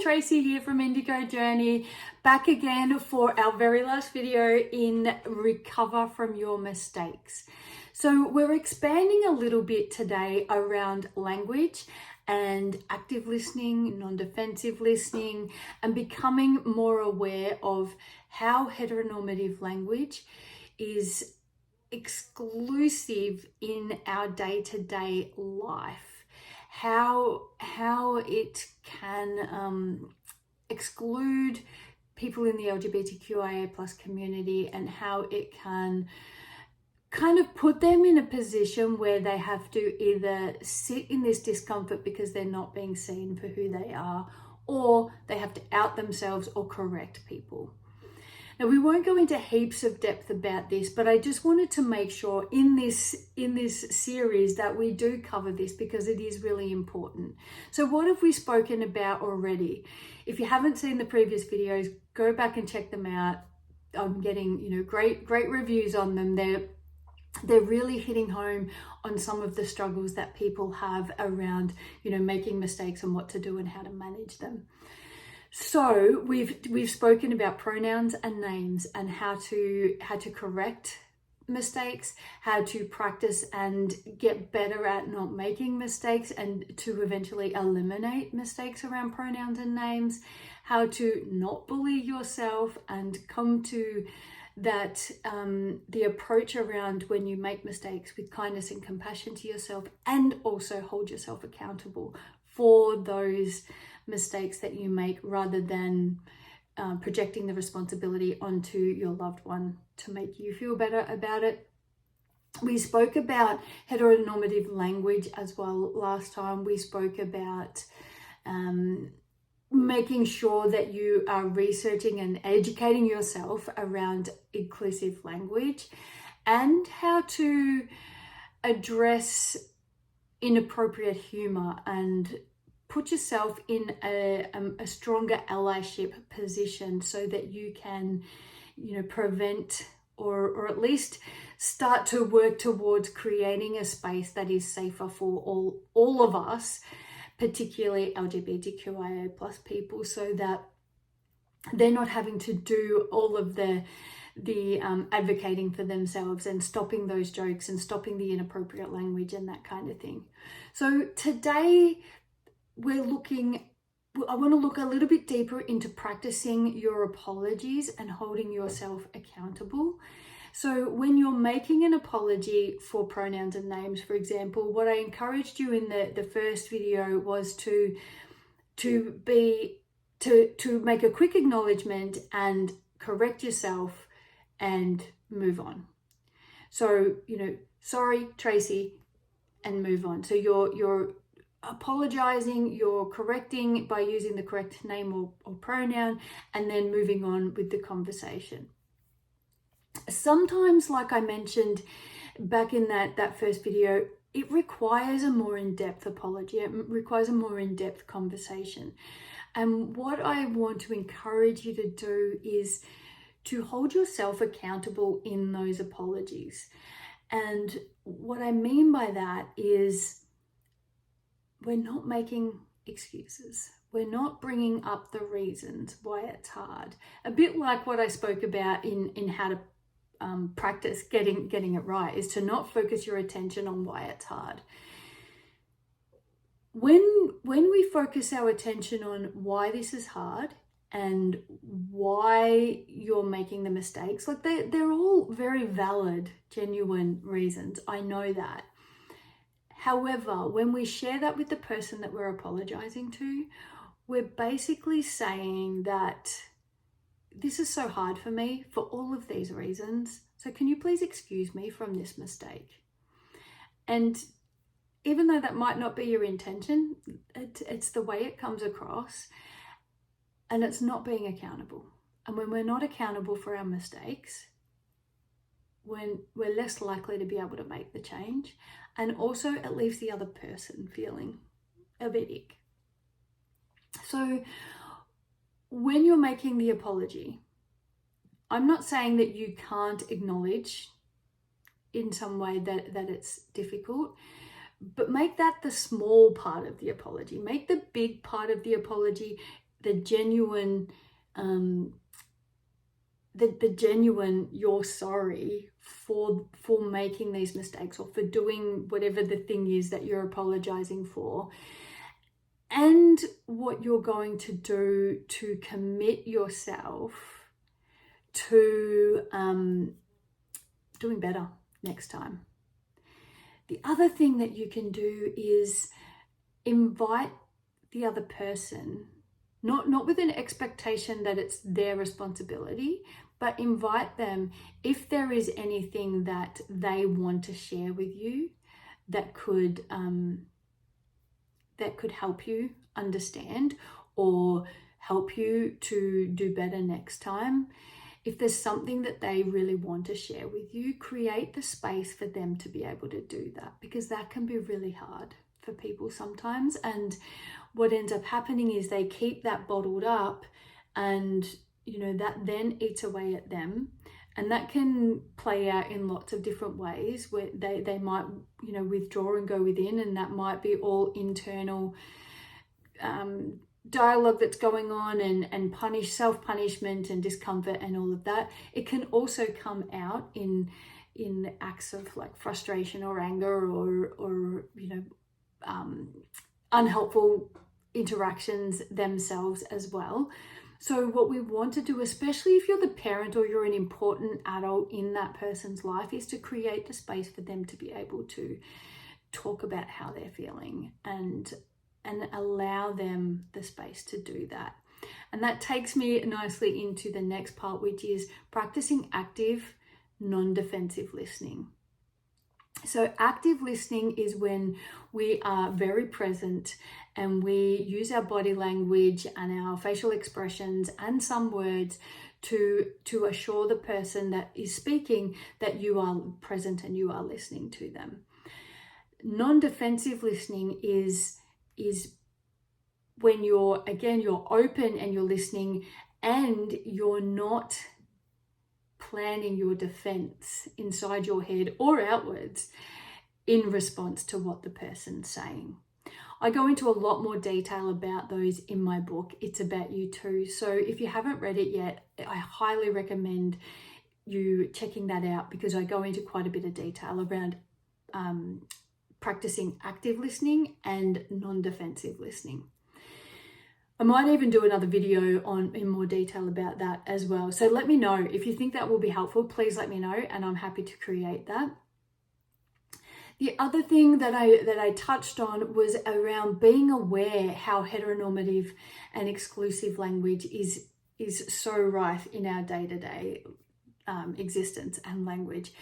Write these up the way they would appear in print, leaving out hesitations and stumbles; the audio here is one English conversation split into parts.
Tracy here from Indigo Journey, back again for our very last video in Recover from Your Mistakes. So we're expanding a little bit today around language and active listening, non-defensive listening, and becoming more aware of how heteronormative language is exclusive in our day-to-day life. How it can exclude people in the LGBTQIA plus community, and how it can kind of put them in a position where they have to either sit in this discomfort because they're not being seen for who they are, or they have to out themselves or correct people. Now, we won't go into heaps of depth about this, but I just wanted to make sure in this series that we do cover this because it is really important. So what have we spoken about already? If you haven't seen the previous videos, go back and check them out. I'm getting, great reviews on them. They're really hitting home on some of the struggles that people have around, making mistakes and what to do and how to manage them. So we've spoken about pronouns and names and how to correct mistakes, how to practice and get better at not making mistakes, and to eventually eliminate mistakes around pronouns and names, how to not bully yourself and come to that the approach around when you make mistakes with kindness and compassion to yourself, and also hold yourself accountable for those mistakes that you make, rather than projecting the responsibility onto your loved one to make you feel better about it. We spoke about heteronormative language as well last time. We spoke about making sure that you are researching and educating yourself around inclusive language, and how to address inappropriate humor and put yourself in a stronger allyship position so that you can, prevent or at least start to work towards creating a space that is safer for all of us, particularly LGBTQIA plus people, so that they're not having to do all of the advocating for themselves and stopping those jokes and stopping the inappropriate language and that kind of thing. So today I want to look a little bit deeper into practicing your apologies and holding yourself accountable. So when you're making an apology for pronouns and names, for example, what I encouraged you in the first video was to make a quick acknowledgement and correct yourself and move on. So, sorry, Tracy, and move on. So you're apologizing, you're correcting by using the correct name or pronoun, and then moving on with the conversation. Sometimes, like I mentioned back in that first video, it requires a more in-depth apology. It requires a more in-depth conversation. And what I want to encourage you to do is to hold yourself accountable in those apologies. And what I mean by that is, we're not making excuses. We're not bringing up the reasons why it's hard. A bit like what I spoke about in how to practice getting it right, is to not focus your attention on why it's hard. When we focus our attention on why this is hard and why you're making the mistakes, like they're all very valid, genuine reasons. I know that. However, when we share that with the person that we're apologizing to, we're basically saying that this is so hard for me for all of these reasons. So can you please excuse me from this mistake? And even though that might not be your intention, it's the way it comes across, and it's not being accountable. And when we're not accountable for our mistakes, when we're less likely to be able to make the change, and also it leaves the other person feeling a bit ick. So when you're making the apology, I'm not saying that you can't acknowledge in some way that it's difficult, but make that the small part of the apology. Make the big part of the apology the genuine the genuine you're sorry for making these mistakes or for doing whatever the thing is that you're apologizing for, and what you're going to do to commit yourself to doing better next time. The other thing that you can do is invite the other person, not with an expectation that it's their responsibility, but invite them if there is anything that they want to share with you that could help you understand or help you to do better next time. If there's something that they really want to share with you, create the space for them to be able to do that, because that can be really hard for people sometimes. And what ends up happening is they keep that bottled up, and that then eats away at them. And that can play out in lots of different ways, where they might withdraw and go within, and that might be all internal dialogue that's going on, and self-punishment and discomfort and all of that. It can also come out in acts of like frustration or anger or unhelpful interactions themselves as well. So what we want to do, especially if you're the parent or you're an important adult in that person's life, is to create the space for them to be able to talk about how they're feeling and allow them the space to do that. And that takes me nicely into the next part, which is practicing active, non-defensive listening. So active listening is when we are very present and we use our body language and our facial expressions and some words to assure the person that is speaking that you are present and you are listening to them. Non-defensive listening is when you're open and you're listening, and you're not planning your defense inside your head or outwards in response to what the person's saying. I go into a lot more detail about those in my book, It's About You Too. So if you haven't read it yet, I highly recommend you checking that out, because I go into quite a bit of detail around practicing active listening and non-defensive listening. I might even do another video in more detail about that as well. So let me know if you think that will be helpful. Please let me know, and I'm happy to create that. The other thing that I touched on was around being aware how heteronormative and exclusive language is so rife in our day-to-day existence and language.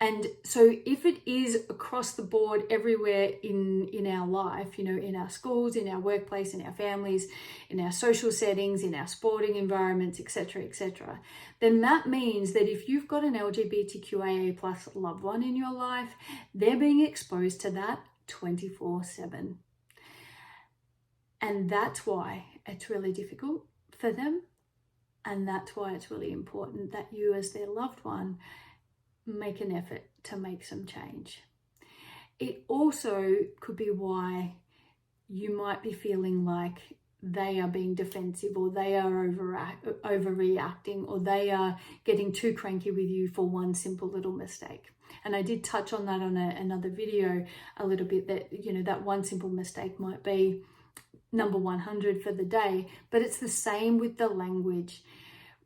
And so if it is across the board everywhere in our life, in our schools, in our workplace, in our families, in our social settings, in our sporting environments, etc., then that means that if you've got an LGBTQIA plus loved one in your life, they're being exposed to that 24/7. And that's why it's really difficult for them. And that's why it's really important that you, as their loved one, make an effort to make some change. It also could be why you might be feeling like they are being defensive, or they are overreacting, or they are getting too cranky with you for one simple little mistake. And I did touch on that on another video a little bit, that that one simple mistake might be number 100 for the day, but it's the same with the language.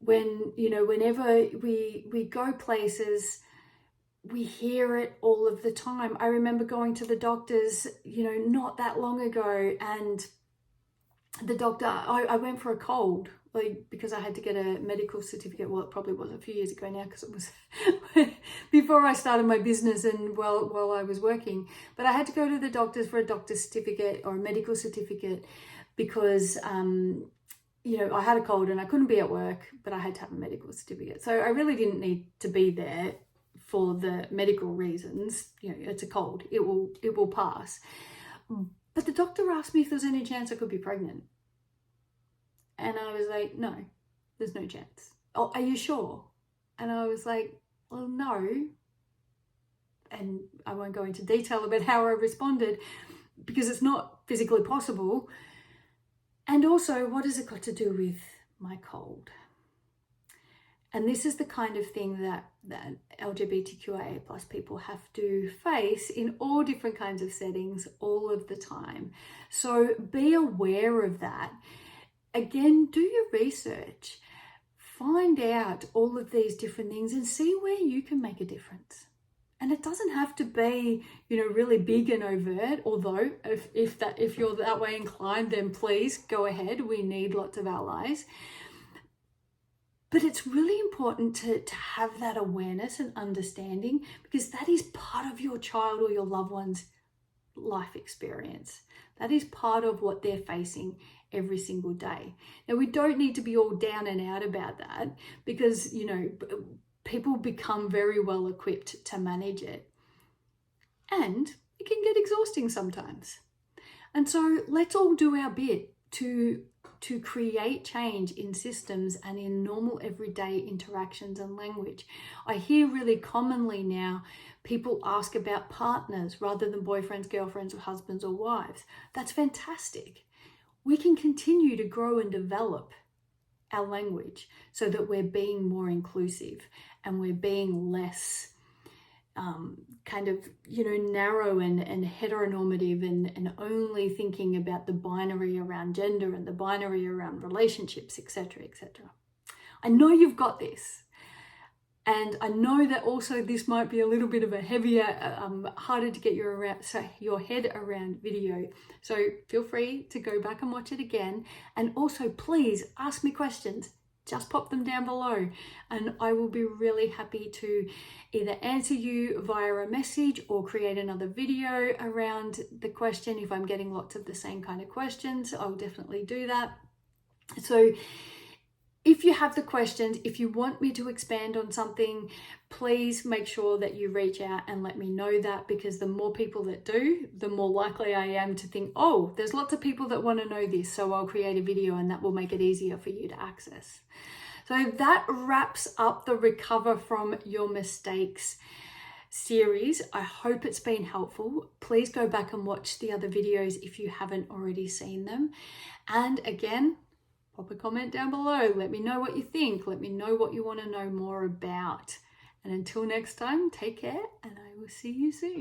Whenever we go places, we hear it all of the time. I remember going to the doctors, not that long ago, and the doctor, I went for a cold, because I had to get a medical certificate. Well, it probably was a few years ago now, because it was before I started my business and while I was working. But I had to go to the doctors for a doctor's certificate or a medical certificate, because I had a cold and I couldn't be at work, but I had to have a medical certificate. So I really didn't need to be there for the medical reasons. It's a cold, it will pass. But the doctor asked me if there's any chance I could be pregnant. And I was like, no, there's no chance. Oh, are you sure? And I was like, well, no. And I won't go into detail about how I responded, because it's not physically possible. And also, what has it got to do with my cold? And this is the kind of thing that LGBTQIA plus people have to face in all different kinds of settings all of the time. So be aware of that. Again, do your research. Find out all of these different things and see where you can make a difference. And it doesn't have to be, really big and overt, although if you're that way inclined, then please go ahead. We need lots of allies. But it's really important to have that awareness and understanding, because that is part of your child or your loved one's life experience. That is part of what they're facing every single day. Now, we don't need to be all down and out about that, because, people become very well equipped to manage it. And it can get exhausting sometimes. And so let's all do our bit to create change in systems and in normal everyday interactions and language. I hear really commonly now people ask about partners rather than boyfriends, girlfriends, or husbands or wives. That's fantastic. We can continue to grow and develop our language so that we're being more inclusive and we're being less narrow and heteronormative and only thinking about the binary around gender and the binary around relationships, etc., etc. I know you've got this. And I know that also this might be a little bit of a heavier, harder to get your head around video. So feel free to go back and watch it again. And also, please ask me questions. Just pop them down below and I will be really happy to either answer you via a message or create another video around the question. If I'm getting lots of the same kind of questions, I'll definitely do that. So if you have the questions, if you want me to expand on something, please make sure that you reach out and let me know that, because the more people that do, the more likely I am to think, oh, there's lots of people that want to know this, so I'll create a video and that will make it easier for you to access. So that wraps up the Recover from Your Mistakes series. I hope it's been helpful. Please go back and watch the other videos if you haven't already seen them. And again, pop a comment down below. Let me know what you think. Let me know what you want to know more about. And until next time, take care and I will see you soon.